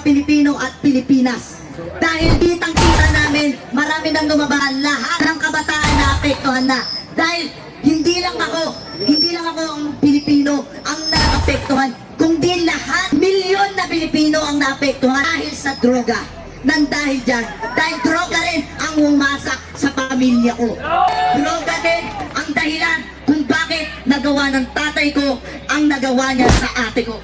Pilipino at Pilipinas. Dahil kitang-kita namin, marami nang lumabahan, lahat ng kabataan na apektuhan na. Dahil hindi lang ako ang Pilipino ang naapektuhan, kundi lahat, milyon na Pilipino ang naapektuhan dahil sa droga. Dahil dyan, dahil droga rin ang umasak sa pamilya ko. Droga din ang dahilan kung bakit nagawa ng tatay ko ang nagawa niya sa ate ko.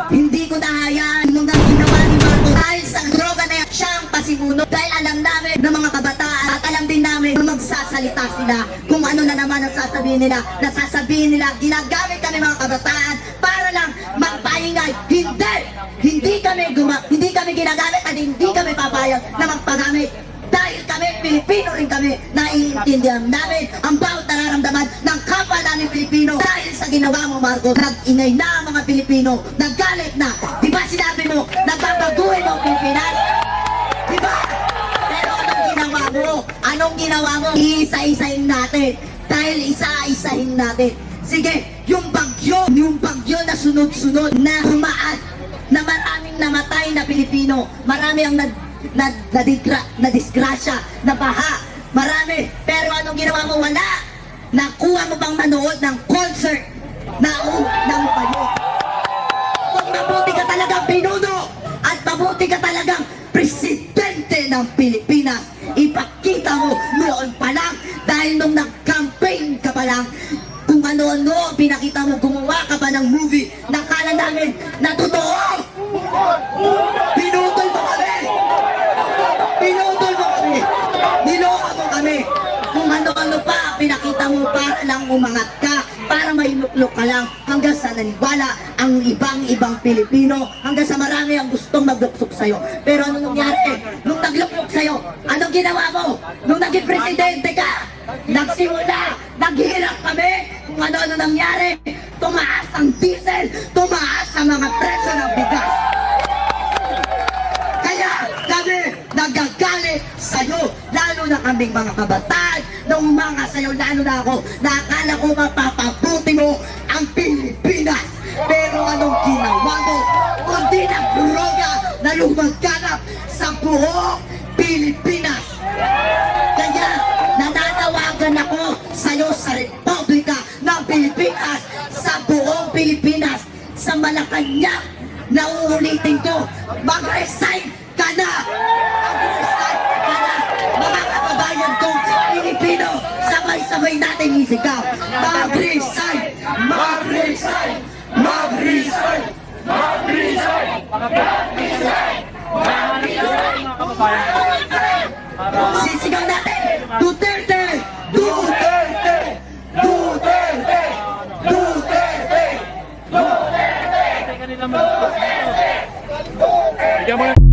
Hindi ko nahayaan nung ginawa ni Marcos dahil sa droga na yan, siya ang pasimuno. Dahil alam namin ng mga kabataan at alam din namin na magsasalita sila kung ano na naman ang sasabihin nila. Nasasabihin nila, ginagamit kami mga kabataan para lang magpaingay. Hindi kami ginagamit at hindi kami papayag na magpagamit. Dahil kami, Pilipino rin kami, naiintindihan namin ang bawat nararamdaman ng kapwa namin Pilipino. Dahil sa ginawa mo, Marcos, nag-ingay na ang mga Pilipino, naggalit na. Di ba sinabi mo, nagbabaguhin mo ang Pilipinas? Di ba? Pero anong ginawa mo? Anong ginawa mo? Iisa-isahin natin. Dahil isa-isahin natin. Sige, yung bagyo na sunod-sunod na humaan, na maraming namatay na Pilipino, marami ang na-disgrasya, na baha, marami. Pero anong ginawa mo? Wala. Nakuha mo bang manood ng concert na kayo? Kung mabuti ka talagang pinuno at mabuti ka talagang presidente ng Pilipinas, ipakita mo noon pa lang, dahil nung nag-campaign ka pa lang, kung ano-ano pinakita mo, gumawa ka pa ng movie, nakala namin na totoo. Pinutol mo kami. Pinutol mo kami. Niloka mo kami. Kung ano-ano pa, pinakita mo para lang umangat ka, para mailuklok ka lang, hanggang sa naniwala ang ibang Pilipino, hanggang sa marami ang gustong magluksok sa'yo. Pero ano nangyari? Nung nagluklok sa'yo, anong ginawa mo? Nung naging presidente ka, nagsimula, naghirap kami, kung ano-ano nangyari, tumaas ang diesel, tumaas ang mga presyo ng bigas. Kaya kami nagagalit sa'yo, lalo na kaming mga kabataan, nung mga sa'yo, lalo na ako, nakakala ko mapapabuti mo ang Pilipinas. Pero anong ginawa mo? Kundi ng droga na lumaganap sa buong Pilipinas. Kaya nananawagan ako sa'yo sa Republika ng Pilipinas, sa buong Pilipinas, sa Malacanang, na uulitin ko, mag-resign ka na! Mag-resign ka na! Mga kababayan kong Pilipino, sabay-sabay natin isigaw, mag-resign! Mag-resign! Mag-resign! Mag-resign! Mag-resign! Mag-resign! Sisigaw natin! Duterte! Duterte! Duterte! Duterte! Duterte! Duterte!